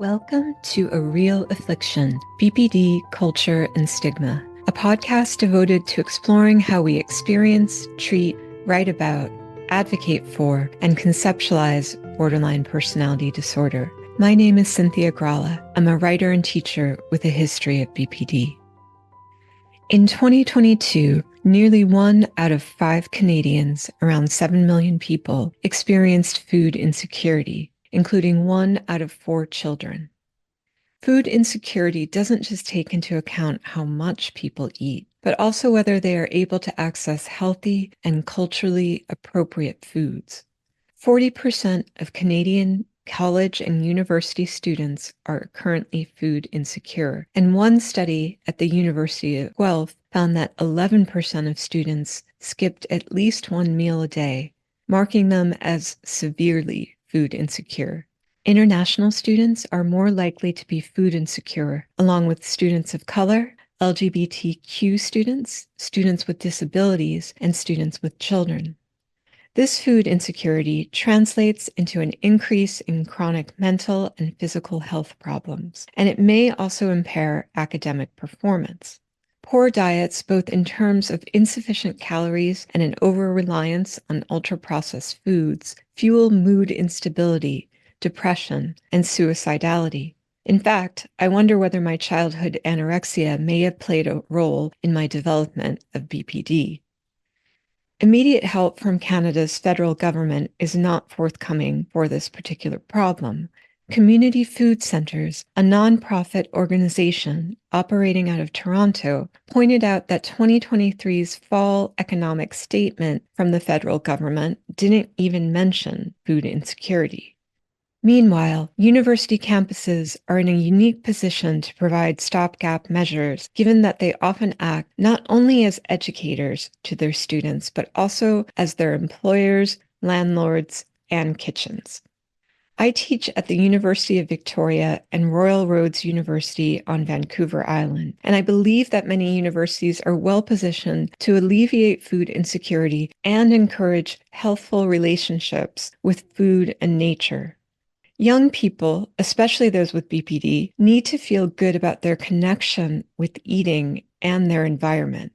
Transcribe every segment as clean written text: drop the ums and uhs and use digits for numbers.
Welcome to A Real Affliction, BPD, Culture, and Stigma, a podcast devoted to exploring how we experience, treat, write about, advocate for, and conceptualize borderline personality disorder. My name is Cynthia Gralla. I'm a writer and teacher with a history of BPD. In 2022, nearly 1 out of 5 Canadians, around 7 million people, experienced food insecurity, including 1 out of 4 children. Food insecurity doesn't just take into account how much people eat, but also whether they are able to access healthy and culturally appropriate foods. 40% of Canadian college and university students are currently food insecure, and one study at the University of Guelph found that 11% of students skipped at least one meal a day, marking them as severely food insecure. International students are more likely to be food insecure, along with students of color, LGBTQ students, students with disabilities, and students with children. This food insecurity translates into an increase in chronic mental and physical health problems, and it may also impair academic performance. Poor diets, both in terms of insufficient calories and an over-reliance on ultra-processed foods, fuel mood instability, depression, and suicidality. In fact, I wonder whether my childhood anorexia may have played a role in my development of BPD. Immediate help from Canada's federal government is not forthcoming for this particular problem. Community Food Centres, a nonprofit organization operating out of Toronto, pointed out that 2023's fall economic statement from the federal government didn't even mention food insecurity. Meanwhile, university campuses are in a unique position to provide stopgap measures, given that they often act not only as educators to their students, but also as their employers, landlords, and kitchens. I teach at the University of Victoria and Royal Roads University on Vancouver Island, and I believe that many universities are well positioned to alleviate food insecurity and encourage healthful relationships with food and nature. Young people, especially those with BPD, need to feel good about their connection with eating and their environment.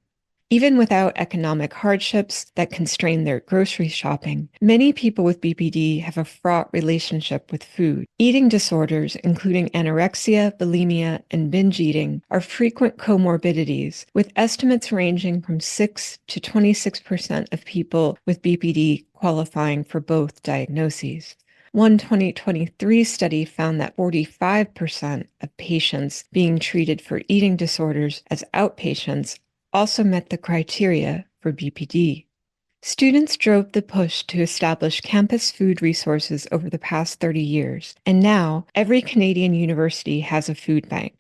Even without economic hardships that constrain their grocery shopping, many people with BPD have a fraught relationship with food. Eating disorders, including anorexia, bulimia, and binge eating, are frequent comorbidities, with estimates ranging from 6 to 26% of people with BPD qualifying for both diagnoses. One 2023 study found that 45% of patients being treated for eating disorders as outpatients also met the criteria for BPD. Students drove the push to establish campus food resources over the past 30 years, and now every Canadian university has a food bank.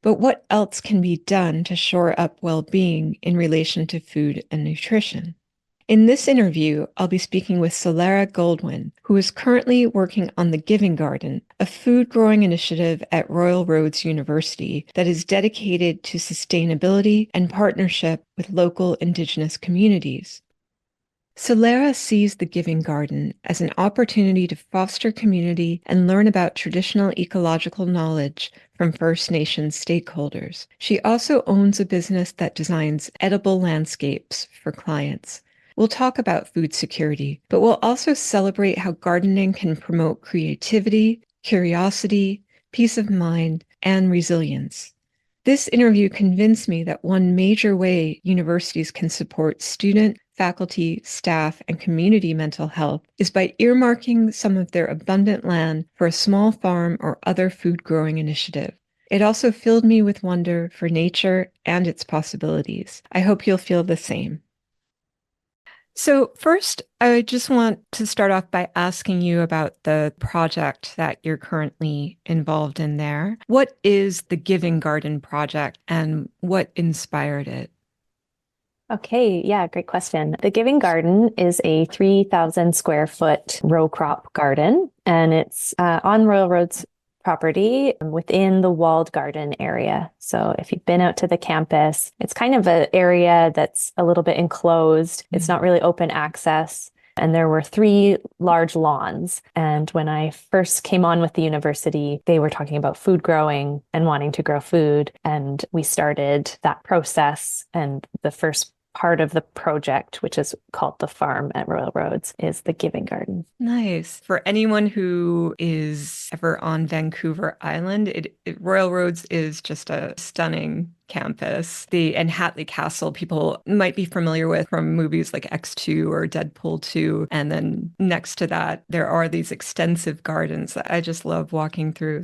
But what else can be done to shore up well-being in relation to food and nutrition? In this interview, I'll be speaking with Solara Goldwynn, who is currently working on the Giving Garden, a food growing initiative at Royal Roads University that is dedicated to sustainability and partnership with local Indigenous communities. Solara sees the Giving Garden as an opportunity to foster community and learn about traditional ecological knowledge from First Nations stakeholders. She also owns a business that designs edible landscapes for clients. We'll talk about food security, but we'll also celebrate how gardening can promote creativity, curiosity, peace of mind, and resilience. This interview convinced me that one major way universities can support student, faculty, staff, and community mental health is by earmarking some of their abundant land for a small farm or other food growing initiative. It also filled me with wonder for nature and its possibilities. I hope you'll feel the same. So first, I just want to start off by asking you about the project that you're currently involved in there. What is the Giving Garden project and what inspired it? Okay, yeah, great question. The Giving Garden is a 3,000 square foot row crop garden, and it's on Royal Roads property within the walled garden area. So if you've been out to the campus, it's kind of an area that's a little bit enclosed. It's not really open access. And there were 3 large lawns. And when I first came on with the university, they were talking about food growing and wanting to grow food. And we started that process. And the first part of the project, which is called the farm at Royal Roads, is the Giving Garden. Nice. For anyone who is ever on Vancouver Island, Royal Roads is just a stunning campus. And Hatley Castle, people might be familiar with from movies like X2 or Deadpool 2. And then next to that, there are these extensive gardens that I just love walking through.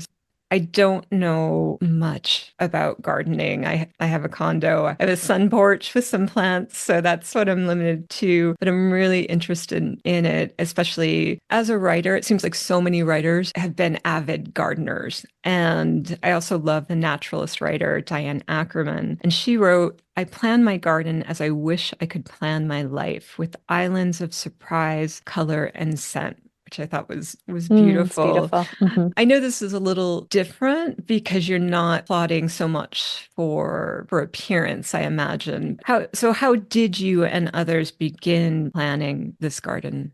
I don't know much about gardening. I have a condo. I have a sun porch with some plants, so that's what I'm limited to. But I'm really interested in it, especially as a writer. It seems like so many writers have been avid gardeners. And I also love the naturalist writer, Diane Ackerman. And she wrote, "I plan my garden as I wish I could plan my life, with islands of surprise, color, and scent," which I thought was beautiful. It's beautiful. Mm-hmm. I know this is a little different because you're not plotting so much for appearance, I imagine. How did you and others begin planning this garden?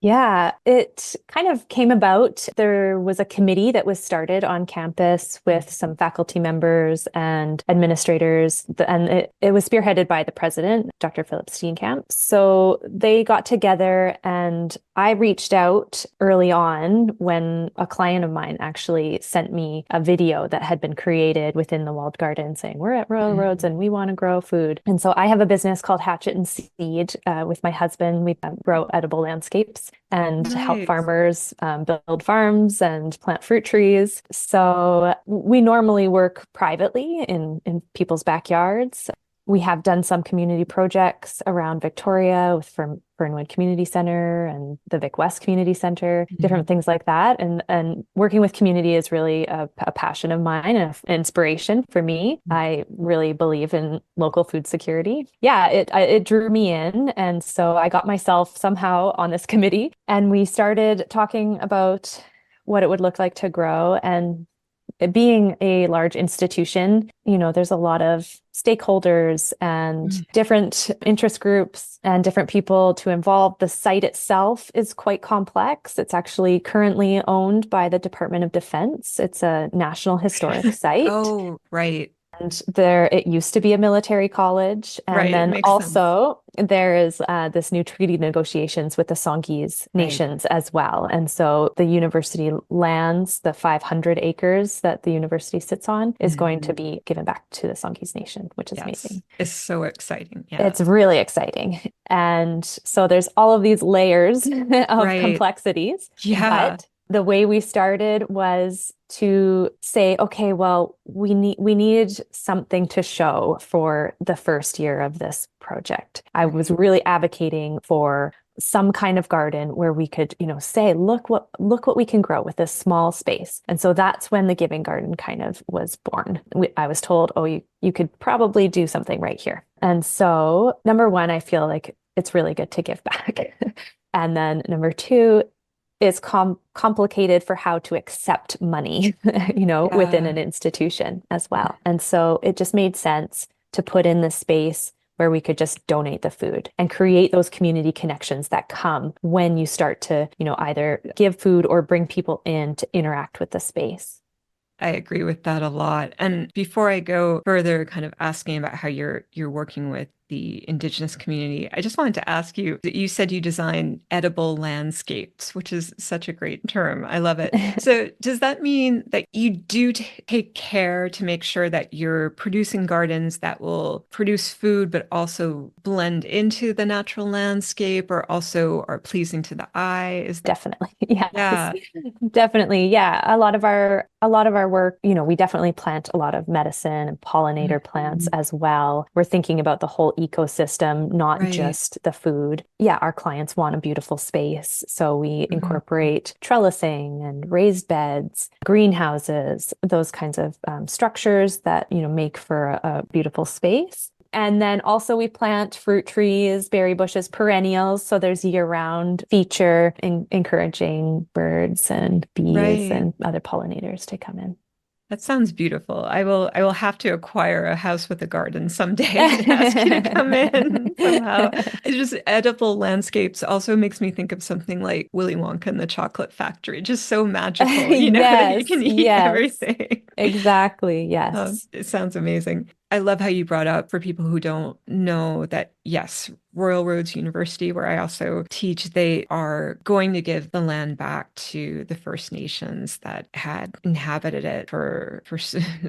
Yeah, it kind of came about. There was a committee that was started on campus with some faculty members and administrators, and it was spearheaded by the president, Dr. Philip Steenkamp. So they got together, and I reached out early on when a client of mine actually sent me a video that had been created within the walled garden saying, "We're at Royal Roads and we want to grow food." And so I have a business called Hatchet and Seed with my husband. We grow edible landscapes and help farmers build farms and plant fruit trees. So we normally work privately in people's backyards. We have done some community projects around Victoria with Fernwood Community Center and the Vic West Community Center, different things like that. And working with community is really a passion of mine and an inspiration for me. I really believe in local food security. Yeah, it drew me in. And so I got myself somehow on this committee, and we started talking about what it would look like to grow. And being a large institution, there's a lot of stakeholders and different interest groups and different people to involve. The site itself is quite complex. It's actually currently owned by the Department of Defense. It's a National Historic Site. Oh, right. And it used to be a military college. And then also there is this new treaty negotiations with the Songhees nations as well. And so the university lands, the 500 acres that the university sits on, is going to be given back to the Songhees nation, which is amazing. It's so exciting. Yeah. It's really exciting. And so there's all of these layers of complexities. Yeah. But the way we started was to say, okay, well, we needed something to show for the first year of this project. I was really advocating for some kind of garden where we could, say, look what we can grow with this small space. And so that's when the Giving Garden kind of was born. I was told, oh, you could probably do something right here. And so number one, I feel like it's really good to give back. And then number two, is complicated for how to accept money, within an institution as well. And so it just made sense to put in this space where we could just donate the food and create those community connections that come when you start to, either give food or bring people in to interact with the space. I agree with that a lot. And before I go further, kind of asking about how you're working with the Indigenous community, I just wanted to ask you, you said you design edible landscapes, which is such a great term. I love it. So does that mean that you do take care to make sure that you're producing gardens that will produce food, but also blend into the natural landscape, or also are pleasing to the eye? Definitely. Yeah. Definitely. Yeah. A lot of our work, we definitely plant a lot of medicine and pollinator plants as well. We're thinking about the whole ecosystem, not just the food. Yeah, our clients want a beautiful space. So we incorporate trellising and raised beds, greenhouses, those kinds of structures that, make for a beautiful space. And then also we plant fruit trees, berry bushes, perennials. So there's year-round feature encouraging birds and bees and other pollinators to come in. That sounds beautiful. I will have to acquire a house with a garden someday and ask you to come in somehow. It's just edible landscapes also makes me think of something like Willy Wonka and the Chocolate Factory, just so magical, that you Yes, can eat yes, everything. exactly. Yes. It sounds amazing. I love how you brought up for people who don't know that, yes, Royal Roads University, where I also teach, they are going to give the land back to the First Nations that had inhabited it for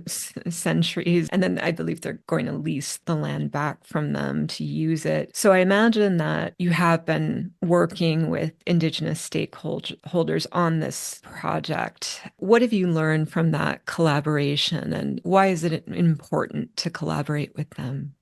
centuries. And then I believe they're going to lease the land back from them to use it. So I imagine that you have been working with Indigenous stakeholders on this project. What have you learned from that collaboration, and why is it important to collaborate with them?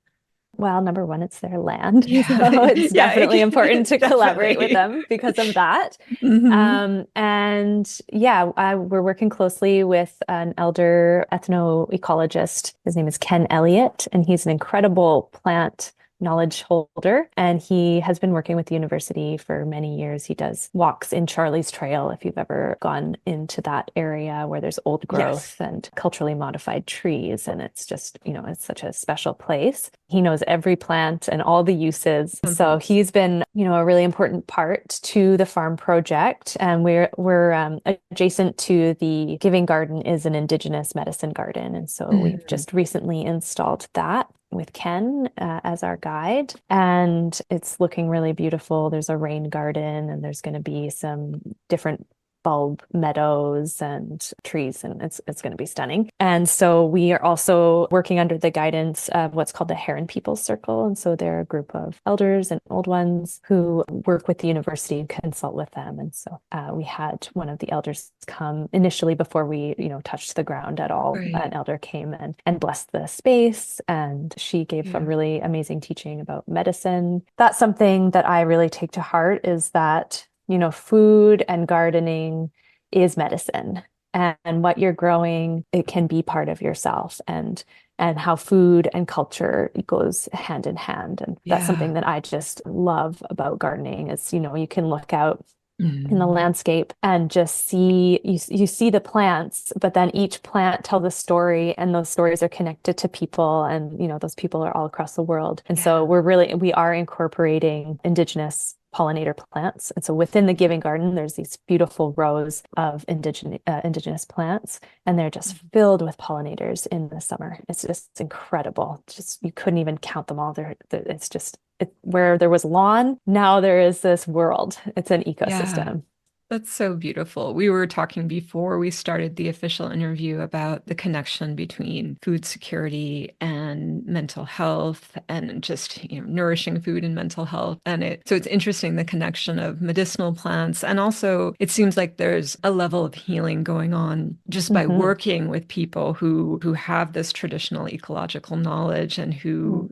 Well, number one, it's their land. Yeah, So it's yeah, definitely important to collaborate with definitely. them because of that. Hmm. And yeah, we're working closely with an elder ethnoecologist. His name is Ken Elliott, and he's an incredible plant knowledge holder. And he has been working with the university for many years. He does walks in Charlie's Trail, if you've ever gone into that area where there's old Yes. growth and culturally modified trees. And it's just, it's such a special place. He knows every plant and all the uses. So Mhm. he's been, a really important part to the farm project. And we're adjacent to the Giving Garden is an Indigenous medicine garden. And so we've Mhm. just recently installed that with Ken as our guide. And it's looking really beautiful. There's a rain garden and there's going to be some different bulb meadows and trees, and it's going to be stunning. And so we are also working under the guidance of what's called the Heron People's Circle. And so they're a group of elders and old ones who work with the university and consult with them. And so we had one of the elders come initially before we, touched the ground at all. Right. An elder came and blessed the space, and she gave a Yeah. really amazing teaching about medicine. That's something that I really take to heart, is that food and gardening is medicine. And what you're growing, it can be part of yourself, and how food and culture goes hand in hand. And that's Yeah. something that I just love about gardening is, you can look out in the Mhm. landscape and just see you see the plants, but then each plant tells a story, and those stories are connected to people, and those people are all across the world. And so Yeah. we are incorporating Indigenous pollinator plants. And so within the Giving Garden, there's these beautiful rows of indigenous plants, and they're just filled with pollinators in the summer. It's just incredible. Just you couldn't even count them all. It's just where there was lawn, now there is this world. It's an Yeah. ecosystem. That's so beautiful. We were talking before we started the official interview about the connection between food security and mental health, and just, nourishing food and mental health. And so it's interesting, the connection of medicinal plants. And also it seems like there's a level of healing going on just by Hmm. working with people who have this traditional ecological knowledge, and who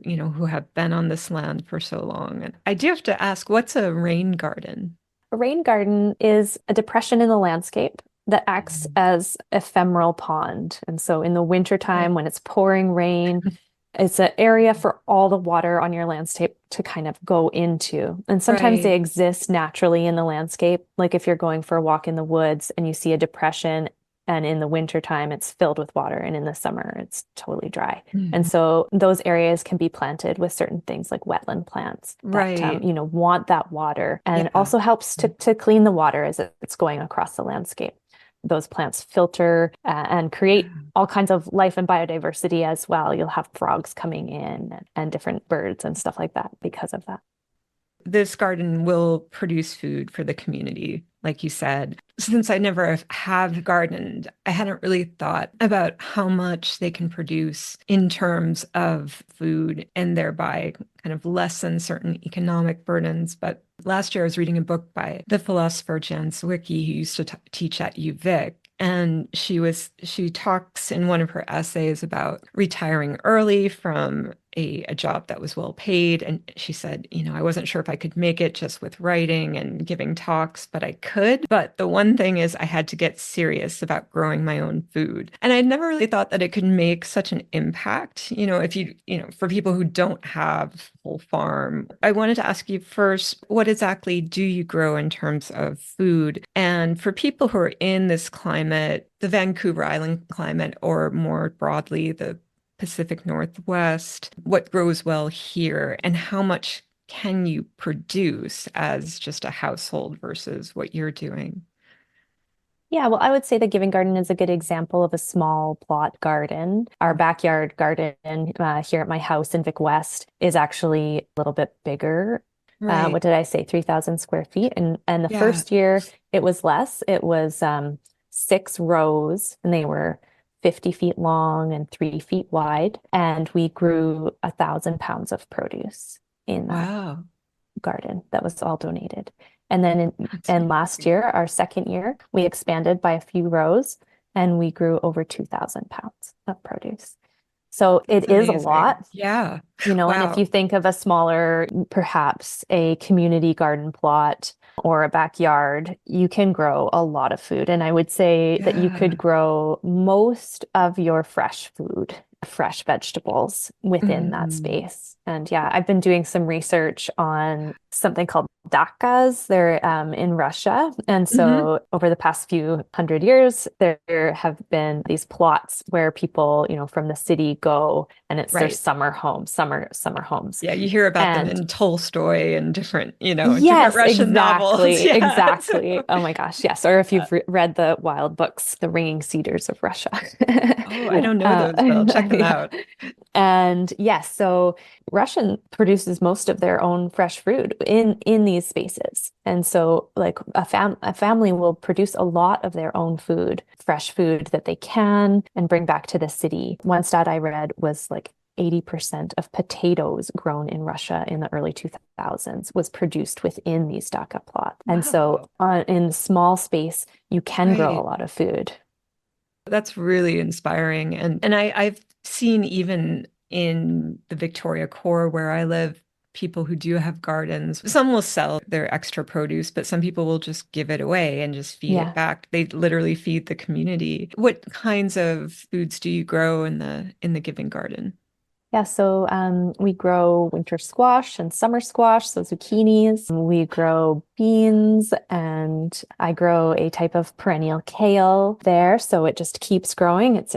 have been on this land for so long. And I do have to ask, what's a rain garden? A rain garden is a depression in the landscape that acts Mhm. as ephemeral pond. And so in the wintertime, Right. when it's pouring rain, it's an area for all the water on your landscape to kind of go into. And sometimes they Right. exist naturally in the landscape. Like if you're going for a walk in the woods and you see a depression, and in the wintertime, it's filled with water, and in the summer, it's totally dry. And Mhm. so those areas can be planted with certain things like wetland plants that, Right. want that water. And it Yeah. also helps to clean the water as it's going across the landscape. Those plants filter and create all kinds of life and biodiversity as well. You'll have frogs coming in and different birds and stuff like that because of that. This garden will produce food for the community, like you said. Since I never have gardened, I hadn't really thought about how much they can produce in terms of food, and thereby kind of lessen certain economic burdens. But last year I was reading a book by the philosopher Jan Sawicki, who used to teach at UVic. And she talks in one of her essays about retiring early from a job that was well paid. And she said, I wasn't sure if I could make it just with writing and giving talks, but I could. But the one thing is I had to get serious about growing my own food. And I never really thought that it could make such an impact, if for people who don't have a whole farm. I wanted to ask you first, what exactly do you grow in terms of food? And for people who are in this climate, the Vancouver Island climate, or more broadly, the Pacific Northwest, what grows well here, and how much can you produce as just a household versus what you're doing? Yeah, well, I would say the Giving Garden is a good example of a small plot garden. Our backyard garden here at my house in Vic West is actually a little bit bigger. Right. What did I say? 3,000 square feet. And the Yeah. first year it was less. It was 6 rows, and they were 50 feet long and 3 feet wide. And we grew 1,000 pounds of produce in that Wow. garden that was all donated. And then That's and last amazing. year, our second year, we expanded by a few rows and we grew over 2,000 pounds of produce. So That's it is a amazing. lot, Yeah. and if you Wow. think of a smaller, perhaps a community garden plot or a backyard, you can grow a lot of food. And I would say that you could Yeah. grow most of your fresh food, fresh vegetables within that Mhm. space. And yeah, I've been doing some research on something called dakas. They're in Russia. And Mhm. so over the past few hundred years, there have been these plots where people, from the city go, and it's their Right. summer home, summer homes. Yeah, you hear about them And in Tolstoy and different yes, Russian novels. exactly, Yeah. exactly. Oh my gosh, yes. Or if you've read the wild books, The Ringing Cedars of Russia. Oh, I don't know those, but I'll check them Yeah. out. And yes, so Russian produces most of their own fresh fruit in these spaces. And so like a family will produce a lot of their own food, fresh food that they can and bring back to the city. One stat I read was like 80% of potatoes grown in Russia in the early 2000s was produced within these DACA plots. And so Wow. in small space, you can grow a Right. lot of food. That's really inspiring. And I've seen even in the Victoria Core where I live, people who do have gardens, some will sell their extra produce, but some people will just give it away and just feed it Yeah. back. They literally feed the community. What kinds of foods do you grow in the Giving Garden? Yeah, so we grow winter squash and summer squash, so zucchinis. We grow beans, and I grow a type of perennial kale there, so it just keeps growing. It's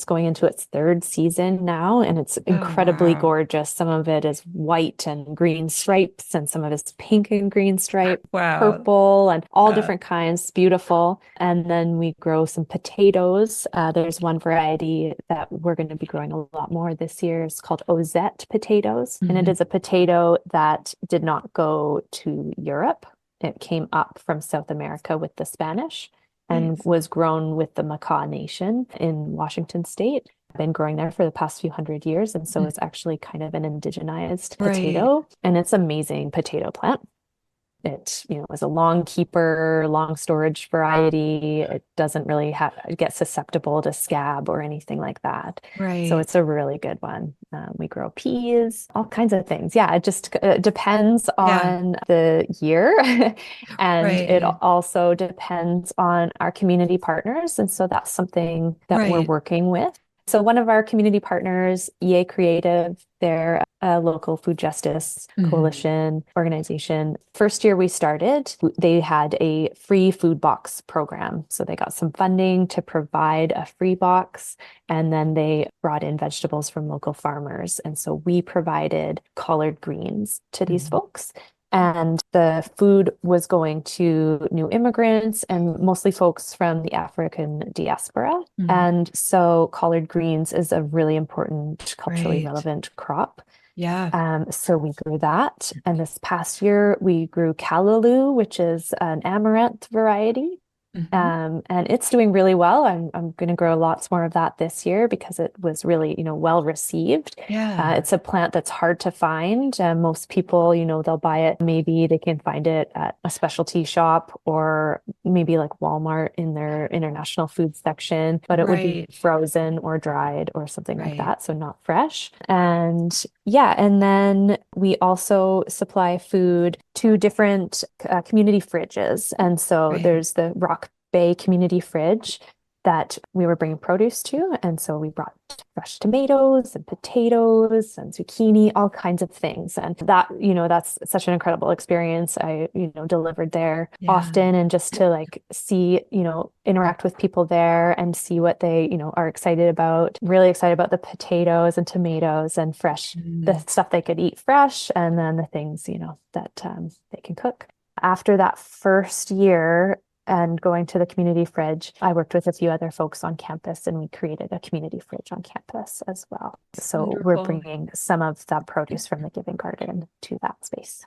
going into its third season now, and it's Oh, incredibly wow. gorgeous. Some of it is white and green stripes, and some of it's pink and green stripe, Wow. purple, and all Yeah. different kinds. Beautiful. And then we grow some potatoes. There's one variety that we're going to be growing a lot more this year. It's called Ozette potatoes. And it Mhm. is a potato that did not go to Europe. It came up from South America with the Spanish and Nice. was grown with the Makah Nation in Washington State. Been growing there for the past few hundred years. And so Mm. it's actually kind of an indigenized Right. potato. And it's an amazing potato plant. It, is a long keeper, long storage variety. It doesn't really get susceptible to scab or anything like that. So Right. it's a really good one. We grow peas, all kinds of things. Yeah, it just depends Yeah. on the year. And it Right. also depends on our community partners. And so that's something that we're Right. working with. So one of our community partners, EA Creative, they're a local food justice Mhm. coalition organization. First year we started, they had a free food box program. So they got some funding to provide a free box, and then they brought in vegetables from local farmers. And so we provided collard greens to these Mhm. folks. And the food was going to new immigrants and mostly folks from the African diaspora. Mhm. And so collard greens is a really important culturally Right. relevant crop. Yeah. So we grew that. And this past year, we grew callaloo, which is an amaranth variety. Mhm. And it's doing really well. I'm going to grow lots more of that this year because it was really, well received. Yeah. It's a plant that's hard to find. Most people, they'll buy it. Maybe they can find it at a specialty shop or maybe like Walmart in their international food section, but it would be Right. frozen or dried or something like Right. that. So not fresh. And yeah, and then we also supply food to different community fridges. And so Right. there's the Rock Bay community fridge that we were bringing produce to. And so we brought fresh tomatoes and potatoes and zucchini, all kinds of things. And that, that's such an incredible experience. I, delivered there Yeah. often, and just to like see, interact with people there and see what they, are excited about, really excited about the potatoes and tomatoes and fresh, the Mm. stuff they could eat fresh, and then the things, that they can cook. After that first year, and going to the community fridge, I worked with a few other folks on campus, and we created a community fridge on campus as well. So we're Wonderful. bringing some of that produce from the Giving Garden to that space.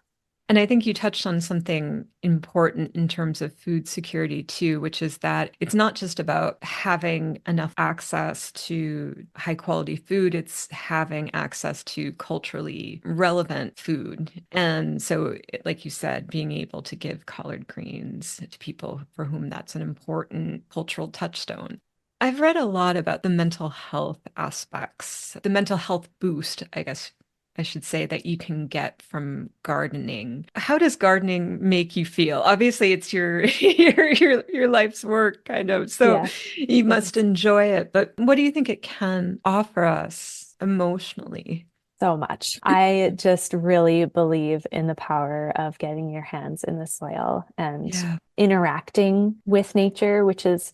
And I think you touched on something important in terms of food security too, which is that it's not just about having enough access to high quality food, it's having access to culturally relevant food. And so, like you said, being able to give collard greens to people for whom that's an important cultural touchstone. I've read a lot about the mental health aspects, the mental health boost, I guess I should say, that you can get from gardening. How does gardening make you feel? Obviously, it's your your life's work, kind of. So Yes, you must yes, enjoy it. But what do you think it can offer us emotionally? so much. I just really believe in the power of getting your hands in the soil and Yeah. interacting with nature, which is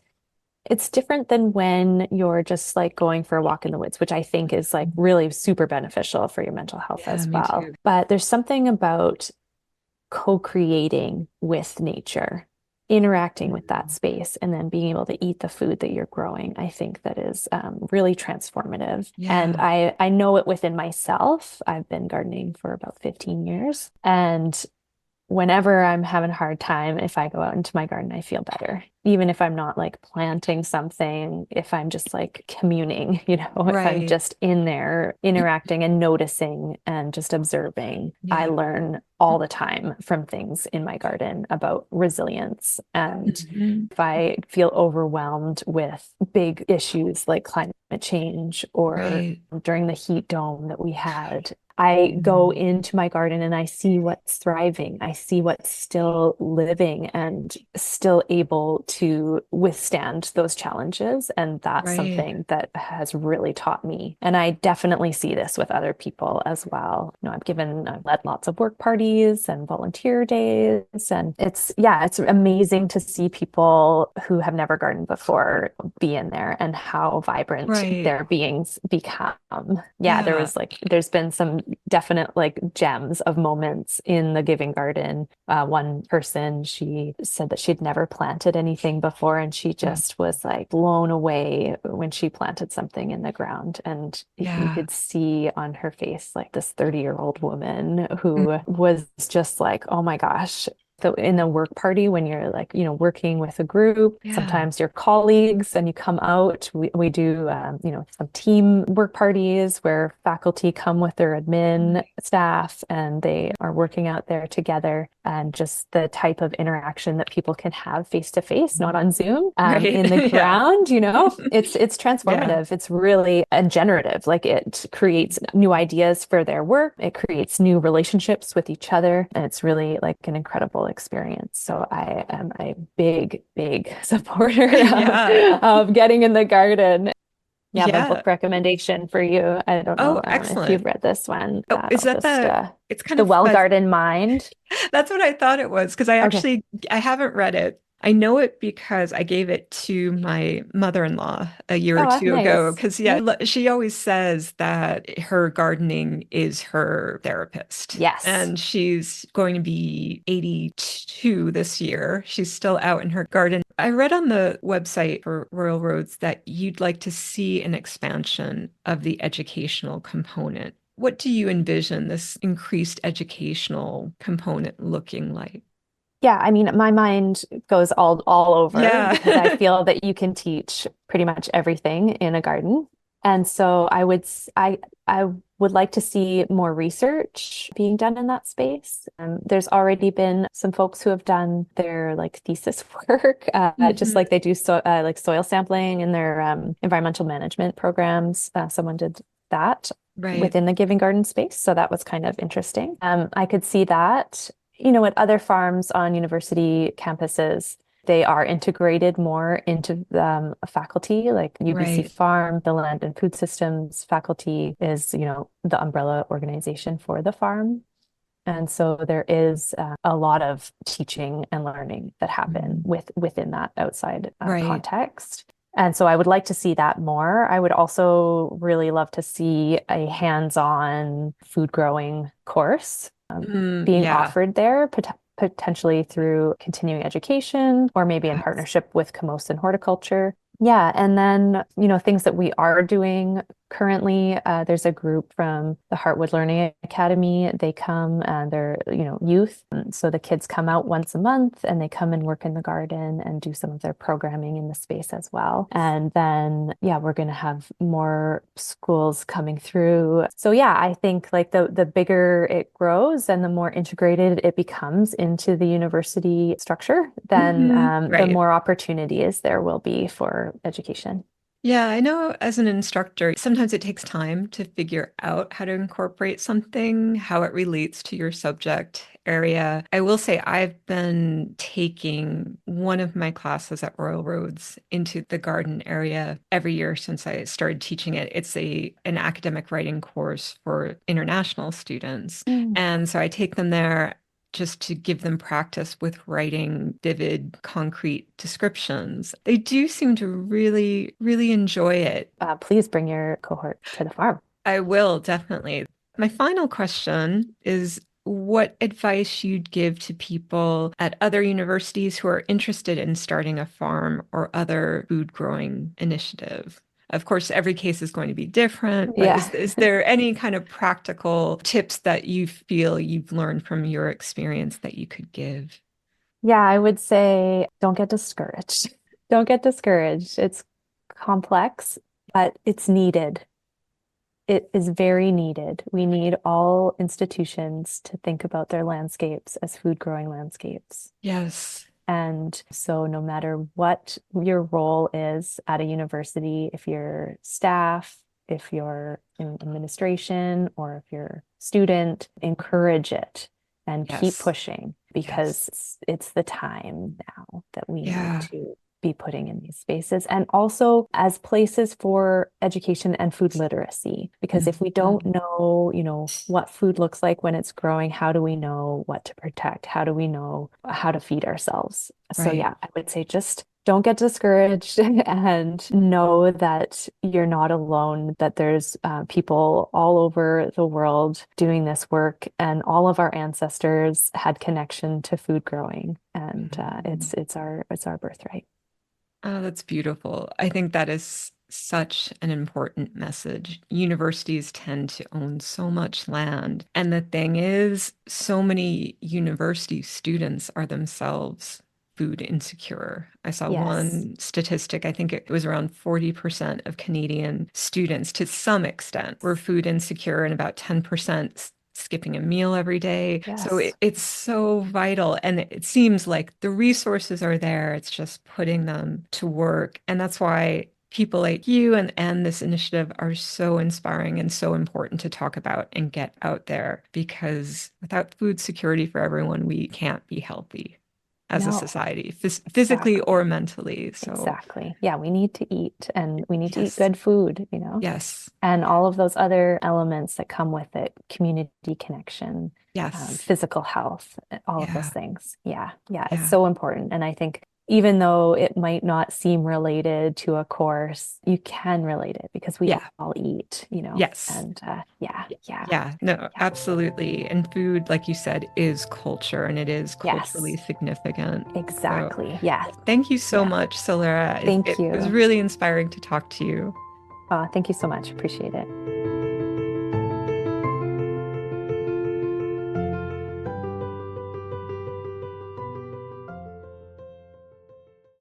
it's different than when you're just like going for a walk in the woods, which I think is like really super beneficial for your mental health Yeah, as me well. too. But there's something about co-creating with nature, interacting with that Mhm. space, and then being able to eat the food that you're growing. I think that is really transformative. And Yeah. I know it within myself. I've been gardening for about 15 years. And whenever I'm having a hard time, if I go out into my garden, I feel better. Even if I'm not like planting something, if I'm just like communing, if I'm Right. just in there interacting and noticing and just observing, I Yeah. learn all the time from things in my garden about resilience. And Mhm. if I feel overwhelmed with big issues like climate change or Right. during the heat dome that we had, I go Mhm. into my garden and I see what's thriving. I see what's still living and still able to withstand those challenges. And that's Right. something that has really taught me. And I definitely see this with other people as well. I've led lots of work parties and volunteer days. And it's amazing to see people who have never gardened before be in there and how vibrant Right. their beings become. Yeah, Yeah. there's been some definite like gems of moments in the Giving Garden. One person, she said that she'd never planted anything before, and she Mm. just was like blown away when she planted something in the ground. And you Yeah. could see on her face like this 30-year-old woman Mm. who was just like, oh my gosh, so in a work party, when you're like, working with a group, Yeah. sometimes your colleagues and you come out, we do, some team work parties where faculty come with their admin staff and they are working out there together. And just the type of interaction that people can have face to face, not on Zoom, Right. in the Yeah. ground, it's Yeah. transformative. It's really generative. Like it creates new ideas for their work. It creates new relationships with each other. And it's really like an incredible experience. So I am a big, big supporter Yeah. of getting in the garden. You have a Yeah. book recommendation for you. I don't Oh, know if you've excellent. read this one. Oh, is I'll that just it's kind The of Well fuzz. Garden Mind. That's what I thought it was because Okay. I haven't read it. I know it because I gave it to my mother-in-law a year or Oh, two ago. nice. Because Yeah. yeah, she always says that her gardening is her therapist. Yes. And she's going to be 82 this year. She's still out in her garden. I read on the website for Royal Roads that you'd like to see an expansion of the educational component. What do you envision this increased educational component looking like? Yeah, I mean, my mind goes all over Yeah. because I feel that you can teach pretty much everything in a garden. And so I would like to see more research being done in that space. There's already been some folks who have done their like thesis work, just like they do like soil sampling in their environmental management programs. Someone did that Right. within the Giving Garden space, so that was kind of interesting. I could see that, at other farms on university campuses, they are integrated more into a faculty, like UBC Right. Farm, the Land and Food Systems faculty is, the umbrella organization for the farm. And so there is a lot of teaching and learning that happen within that outside Right. context. And so I would like to see that more. I would also really love to see a hands-on food growing course being Yeah. offered there, potentially through continuing education or maybe in Yes. partnership with Camosun Horticulture. Yeah, and then, things that we are doing currently, there's a group from the Heartwood Learning Academy. They come and they're, youth. So the kids come out once a month and they come and work in the garden and do some of their programming in the space as well. And then, yeah, we're going to have more schools coming through. So yeah, I think like the bigger it grows and the more integrated it becomes into the university structure, then the Right. more opportunities there will be for education. Yeah, I know as an instructor, sometimes it takes time to figure out how to incorporate something, how it relates to your subject area. I will say I've been taking one of my classes at Royal Roads into the garden area every year since I started teaching it. It's an academic writing course for international students. Mm. And so I take them there just to give them practice with writing vivid, concrete descriptions. They do seem to really, really enjoy it. Please bring your cohort to the farm. I will definitely. My final question is what advice you'd give to people at other universities who are interested in starting a farm or other food growing initiative? Of course, every case is going to be different, but Yeah. is there any kind of practical tips that you feel you've learned from your experience that you could give? Yeah, I would say don't get discouraged. Don't get discouraged. It's complex, but it's needed. It is very needed. We need all institutions to think about their landscapes as food growing landscapes. Yes. And so, no matter what your role is at a university, if you're staff, if you're in administration, or if you're a student, encourage it and keep Yes. pushing Yes. because it's the time now that we need Yeah. to be putting in these spaces and also as places for education and food literacy. Because if we don't Mhm. know, what food looks like when it's growing, how do we know what to protect? How do we know how to feed ourselves? So Right. yeah, I would say just don't get discouraged and know that you're not alone, that there's people all over the world doing this work, and all of our ancestors had connection to food growing, and Mhm. it's our birthright. Oh, that's beautiful. I think that is such an important message. Universities tend to own so much land. And the thing is, so many university students are themselves food insecure. I saw Yes. one statistic, I think it was around 40% of Canadian students, to some extent, were food insecure, and about 10% skipping a meal every day. So Yes. it's so vital. And it seems like the resources are there. It's just putting them to work. And that's why people like you and this initiative are so inspiring and so important to talk about and get out there, because without food security for everyone, we can't be healthy as a No, society, physically or exactly. mentally. So Exactly. Yeah, we need to eat and we need to eat yes, good food. yes, And all of those other elements that come with it, community connection, yes, physical health, all of those yeah, things. Yeah, yeah, it's yeah, so important. And I think even though it might not seem related to a course, you can relate it because we yeah, all eat. yes. And yeah, yeah, Yeah, no, yeah. absolutely. And food, like you said, is culture and it is culturally Yes, significant. So exactly. Yeah, thank you so yeah. much, Solara. Thank It was you. really inspiring to talk to you. Thank you so much. Appreciate it.